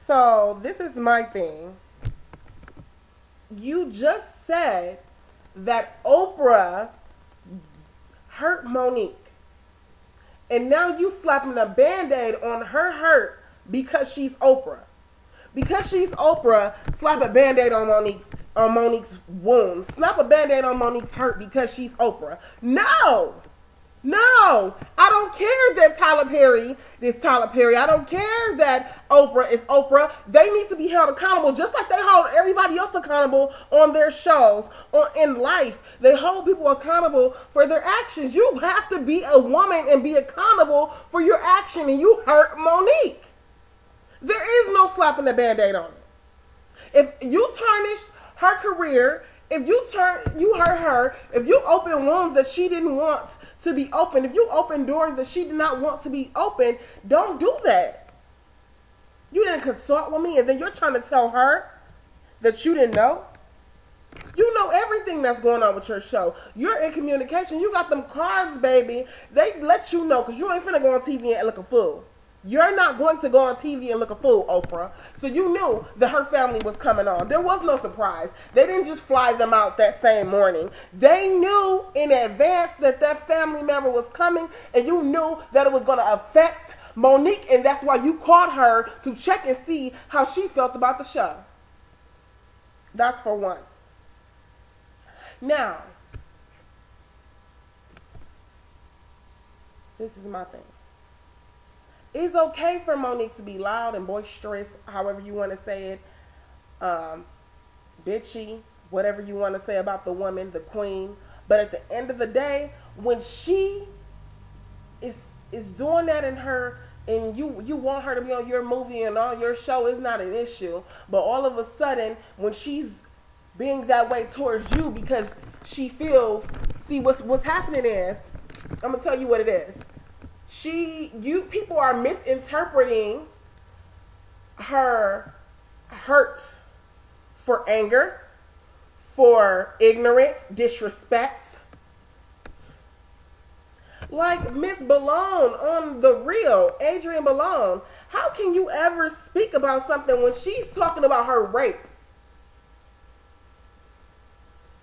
So this is my thing. You just said that Oprah hurt Monique. And now you slapping a Band-Aid on her hurt because she's Oprah. Because she's Oprah, slap a Band-Aid on Monique's wound. Slap a Band-Aid on Monique's hurt because she's Oprah. No! No! I don't care that Tyler Perry is Tyler Perry. I don't care that Oprah is Oprah. They need to be held accountable just like they hold everybody else accountable on their shows or in life. They hold people accountable for their actions. You have to be a woman and be accountable for your action, and you hurt Monique. There is no slapping the Band-Aid on it. If you tarnished her career, if you hurt her, if you open wounds that she didn't want to be open, if you open doors that she did not want to be open, don't do that. You didn't consult with me, and then you're trying to tell her that you didn't know. You know everything that's going on with your show. You're in communication. You got them cards, baby. They let you know because you ain't finna go on TV and look a fool. You're not going to go on TV and look a fool, Oprah. So you knew that her family was coming on. There was no surprise. They didn't just fly them out that same morning. They knew in advance that that family member was coming, and you knew that it was going to affect Monique, and that's why you called her to check and see how she felt about the show. That's for one. Now, this is my thing. It's okay for Monique to be loud and boisterous, however you want to say it, bitchy, whatever you want to say about the woman, the queen. But at the end of the day, when she is doing that in her, and you want her to be on your movie and on your show, is not an issue. But all of a sudden, when she's being that way towards you because she feels, see what's happening is, I'm gonna tell you what it is. People are misinterpreting her hurt for anger, for ignorance, disrespect. Like Miss Balone on The Real, Adrienne Balone. How can you ever speak about something when she's talking about her rape?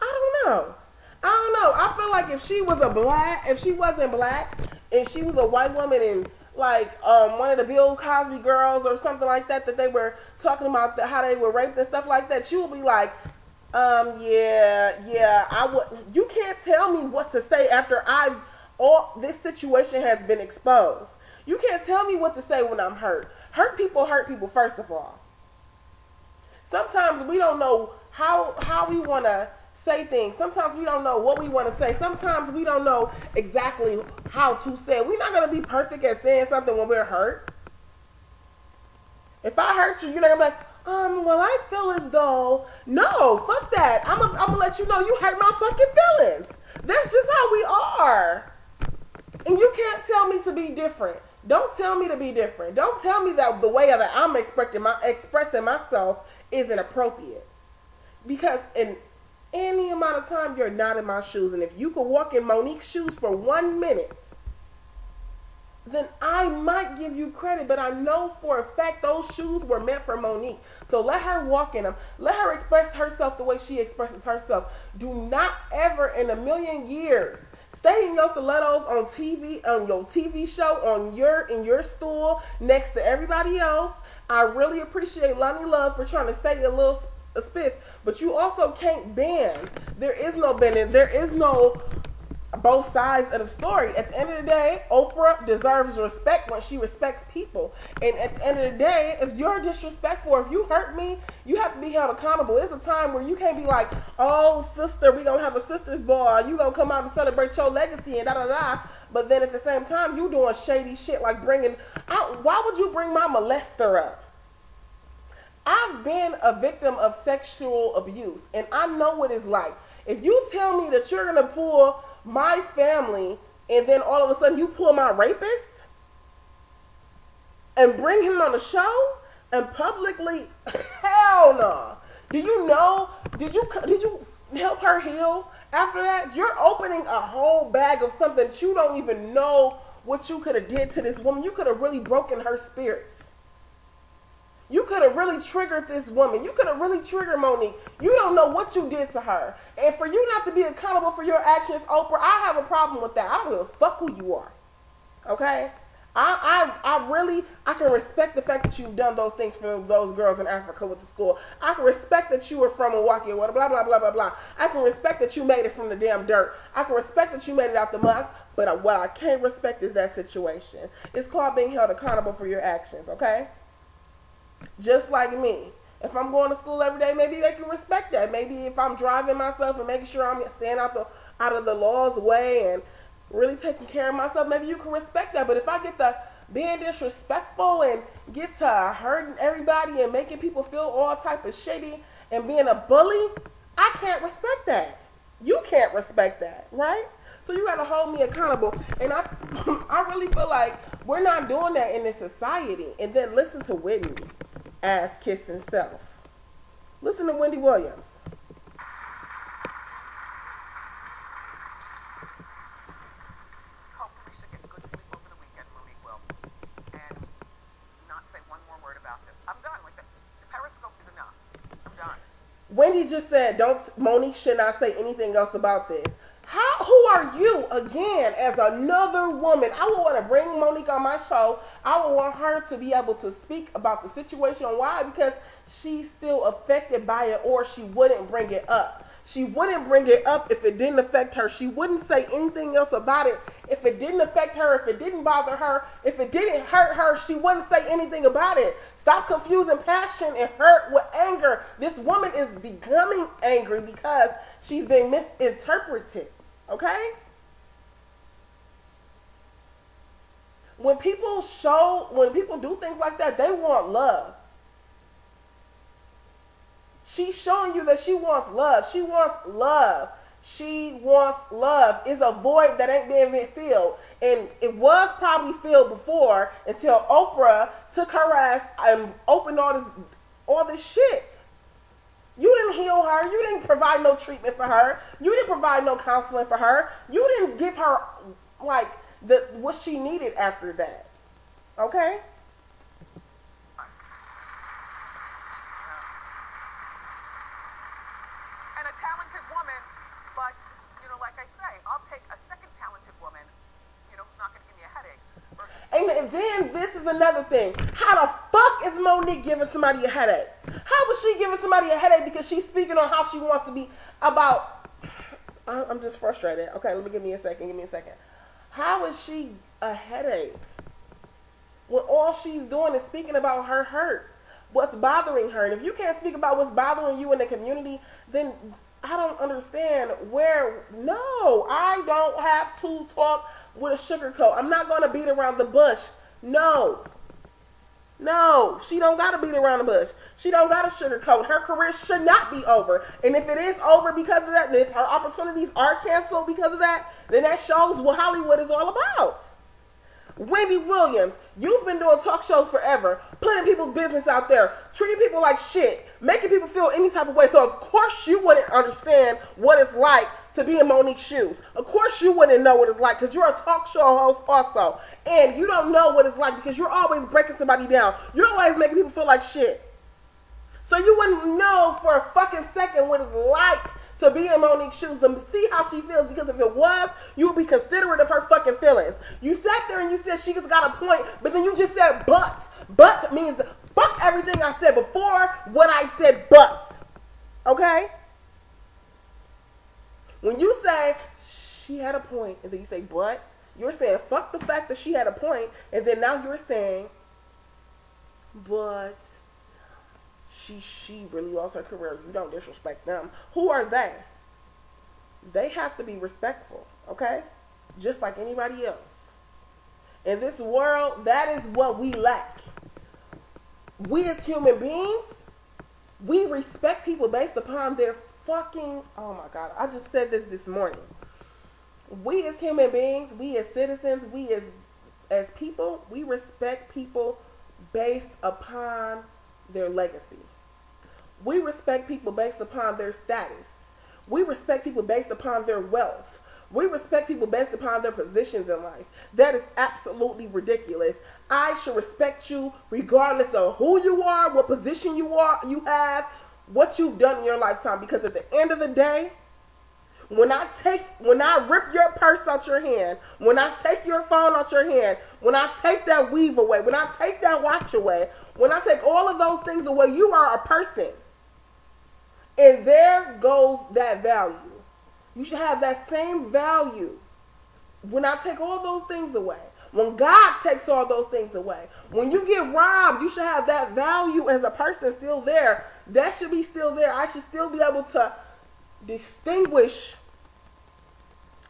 I don't know. I feel like if she wasn't black, and she was a white woman and like one of the Bill Cosby girls or something like that they were talking about how they were raped and stuff like that, she would be like, I would. You can't tell me what to say after this situation has been exposed. You can't tell me what to say when I'm hurt. Hurt people first of all. Sometimes we don't know how we want to say things. Sometimes we don't know what we want to say. Sometimes we don't know exactly how to say it. We're not going to be perfect at saying something when we're hurt. If I hurt you, you're not going to be like, well, I feel as though, no, fuck that. I'm going to let you know you hurt my fucking feelings. That's just how we are. And you can't tell me to be different. Don't tell me to be different. Don't tell me that the way that I'm expressing myself isn't appropriate. Because in any amount of time, you're not in my shoes. And if you could walk in Monique's shoes for 1 minute, then I might give you credit. But I know for a fact those shoes were meant for Monique. So let her walk in them. Let her express herself the way she expresses herself. Do not ever in a million years stay in your stilettos on TV, on your TV show, in your stool next to everybody else. I really appreciate Lonnie Love for trying to stay a little spiff, but you also can't bend. There is no bending. There is no both sides of the story. At the end of the day, Oprah deserves respect when she respects people. And at the end of the day, if you're disrespectful, or if you hurt me, you have to be held accountable. It's a time where you can't be like, oh, sister, we gonna have a sister's ball. You gonna come out and celebrate your legacy and da-da-da. But then at the same time, you doing shady shit like bringing out, why would you bring my molester up? I've been a victim of sexual abuse, and I know what it's like. If you tell me that you're going to pull my family, and then all of a sudden you pull my rapist and bring him on the show and publicly, hell no. Do you know, did you help her heal after that? You're opening a whole bag of something that you don't even know what you could have did to this woman. You could have really broken her spirits. You could have really triggered this woman. You could have really triggered Monique. You don't know what you did to her. And for you not to be accountable for your actions, Oprah, I have a problem with that. I don't give a fuck who you are. Okay? I can respect the fact that you've done those things for those girls in Africa with the school. I can respect that you were from Milwaukee or whatever, blah, blah, blah, blah, blah. I can respect that you made it from the damn dirt. I can respect that you made it out the mud. But what I can't respect is that situation. It's called being held accountable for your actions, okay? Just like me. If I'm going to school every day, maybe they can respect that. Maybe if I'm driving myself and making sure I'm staying out of the law's way and really taking care of myself, maybe you can respect that. But if I get to being disrespectful and get to hurting everybody and making people feel all type of shitty and being a bully, I can't respect that. You can't respect that, right? So you gotta hold me accountable. And I really feel like we're not doing that in this society. And then listen to Wendy, ass kissing self. Listen to Wendy Williams. Wendy just said, Monique should not say anything else about this. Who are you, again, as another woman? I would want to bring Monique on my show. I would want her to be able to speak about the situation. Why? Because she's still affected by it, or she wouldn't bring it up. She wouldn't bring it up if it didn't affect her. She wouldn't say anything else about it if it didn't affect her, if it didn't bother her, if it didn't hurt her. She wouldn't say anything about it. Stop confusing passion and hurt with anger. This woman is becoming angry because she's been misinterpreted. Okay? When people do things like that, they want love. She's showing you that she wants love. She wants love. She wants love. It's a void that ain't being filled. And it was probably filled before until Oprah took her ass and opened all this shit. You didn't heal her. You didn't provide no treatment for her. You didn't provide no counseling for her. You didn't give her like what she needed after that. Okay? And then this is another thing. How the fuck is Monique giving somebody a headache? How was she giving somebody a headache because she's speaking on how she wants to be about... I'm just frustrated. Okay, give me a second. How is she a headache when all she's doing is speaking about her hurt? What's bothering her? And if you can't speak about what's bothering you in the community, then I don't understand No, I don't have to talk with a sugarcoat. I'm not going to beat around the bush. No, she don't got to beat around the bush. She don't got to sugarcoat. Her career should not be over. And if it is over because of that, and if her opportunities are canceled because of that, then that shows what Hollywood is all about. Wendy Williams, you've been doing talk shows forever, putting people's business out there, treating people like shit, making people feel any type of way. So of course you wouldn't understand what it's like to be in Monique's shoes. Of course you wouldn't know what it's like because you're a talk show host also. And you don't know what it's like because you're always breaking somebody down. You're always making people feel like shit. So you wouldn't know for a fucking second what it's like to be in Monique's shoes, to see how she feels, because if it was, you would be considerate of her fucking feelings. You sat there and you said she just got a point, but then you just said but. But means fuck everything I said before what I said but. Okay? When you say she had a point and then you say but, you're saying fuck the fact that she had a point, and then now you're saying but she really lost her career. You don't disrespect them. Who are they? They have to be respectful, okay? Just like anybody else. In this world, that is what we lack. We as human beings, we respect people based upon their fucking, oh my God, I just said this morning. We as human beings, we as citizens, we as people, we respect people based upon their legacy. We respect people based upon their status. We respect people based upon their wealth. We respect people based upon their positions in life. That is absolutely ridiculous. I should respect you regardless of who you are, what position you have, what you've done in your lifetime. Because at the end of the day, when I rip your purse out your hand, when I take your phone out your hand, when I take that weave away, when I take that watch away, when I take all of those things away, you are a person. And there goes that value. You should have that same value when I take all those things away. When God takes all those things away. When you get robbed, you should have that value as a person still there. That should be still there. I should still be able to distinguish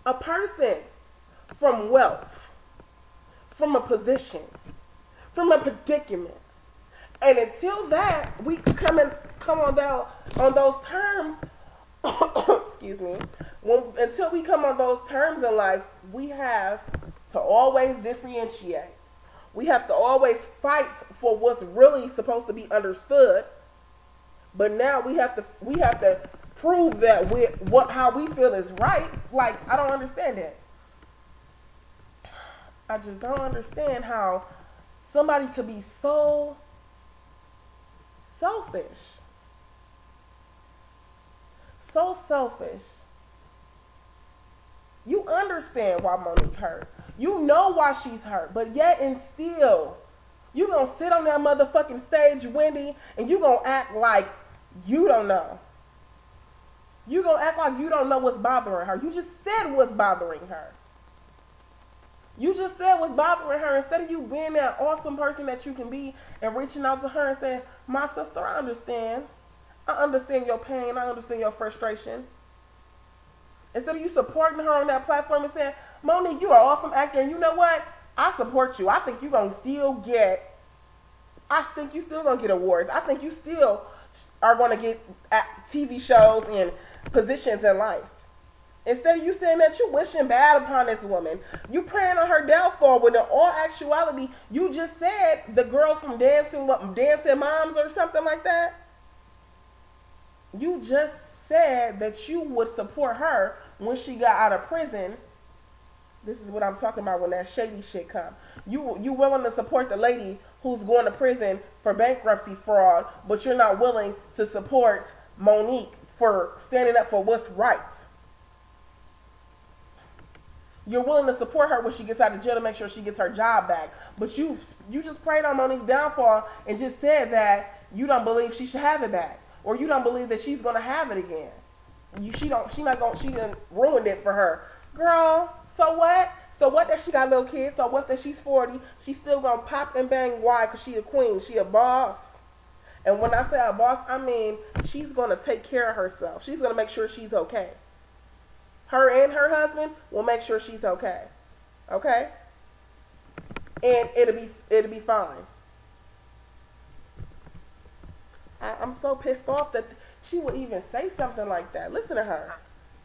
a person from wealth, from a position, from a predicament. And until that, we come on those terms, excuse me, until we come on those terms in life, we have to always differentiate. We have to always fight for what's really supposed to be understood. But now we have to prove that how we feel is right. Like, I don't understand it. I just don't understand how somebody could be so selfish. So selfish. You understand why Monique hurt. You know why she's hurt. But yet and still, you gonna sit on that motherfucking stage, Wendy, and you gonna act like you don't know. You gonna act like you don't know what's bothering her. You just said what's bothering her. You just said what's bothering her. Instead of you being that awesome person that you can be and reaching out to her and saying, my sister, I understand. I understand your pain. I understand your frustration. Instead of you supporting her on that platform and saying, Monique, you are an awesome actor, and you know what? I support you. I think you're going to still get, awards. I think you still are going to get TV shows and positions in life. Instead of you saying that you wishing bad upon this woman, you praying on her downfall, when in all actuality, you just said the girl from Dancing Moms or something like that. You just said that you would support her when she got out of prison. This is what I'm talking about when that shady shit come. You willing to support the lady who's going to prison for bankruptcy fraud, but you're not willing to support Monique for standing up for what's right. You're willing to support her when she gets out of jail to make sure she gets her job back. But you just prayed on Monique's downfall and just said that you don't believe she should have it back. Or you don't believe that she's going to have it again. She done ruined it for her. Girl, so what? So what that she got little kids? So what that she's 40? She's still going to pop and bang. Why? Because she a queen. She a boss. And when I say a boss, I mean she's going to take care of herself. She's going to make sure she's okay. Her and her husband will make sure she's okay. Okay? And it'll be fine. I'm so pissed off that she would even say something like that. Listen to her. A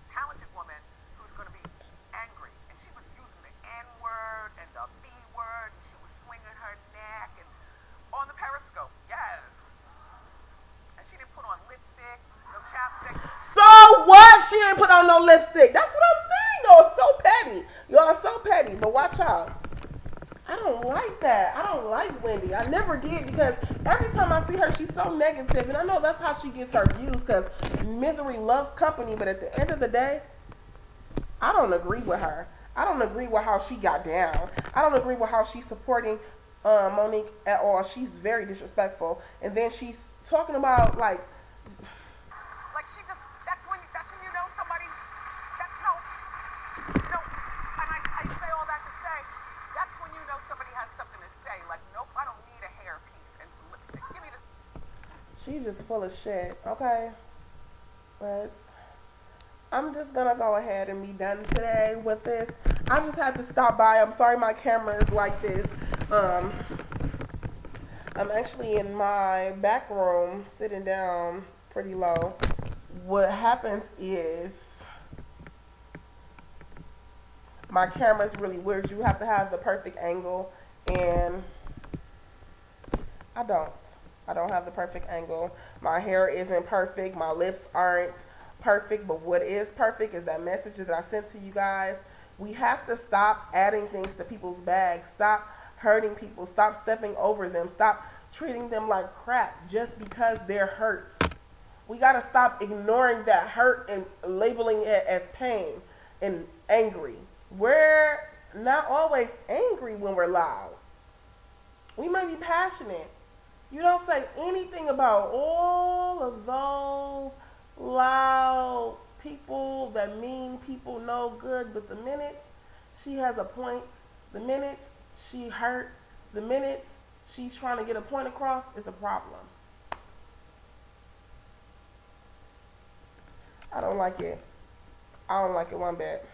talented woman who's going to be angry. And she was using the N-word and the B-word. And she was swinging her neck and on the Periscope. Yes. And she didn't put on lipstick, no chapstick. So what? She ain't put on no lipstick. That's what I'm saying. Y'all are so petty. Y'all are so petty. But watch out. I don't like that. I don't like Wendy. I never did, because every time I see her, she's so negative. And I know that's how she gets her views, because misery loves company. But at the end of the day, I don't agree with her. I don't agree with how she got down. I don't agree with how she's supporting Monique at all. She's very disrespectful. And then she's talking about like she just, that's when you know somebody, no, and I say all that to say, that's when you know somebody has something to say. Like, nope, I don't need a hairpiece and some lipstick. Give me this. She's just full of shit. Okay. But I'm just going to go ahead and be done today with this. I just had to stop by. I'm sorry my camera is like this. I'm actually in my back room sitting down pretty low. What happens is my camera is really weird. You have to have the perfect angle, and I don't have the perfect angle. My hair isn't perfect. My lips aren't perfect, but what is perfect is that message that I sent to you guys. We have to stop adding things to people's bags. Stop hurting people. Stop stepping over them. Stop treating them like crap just because they're hurt. We got to stop ignoring that hurt and labeling it as pain and angry. We're not always angry when we're loud. We might be passionate. You don't say anything about all of those loud people that mean people no good, but the minute she has a point, the minute she hurt, the minute she's trying to get a point across, it's a problem. I don't like it. I don't like it one bit.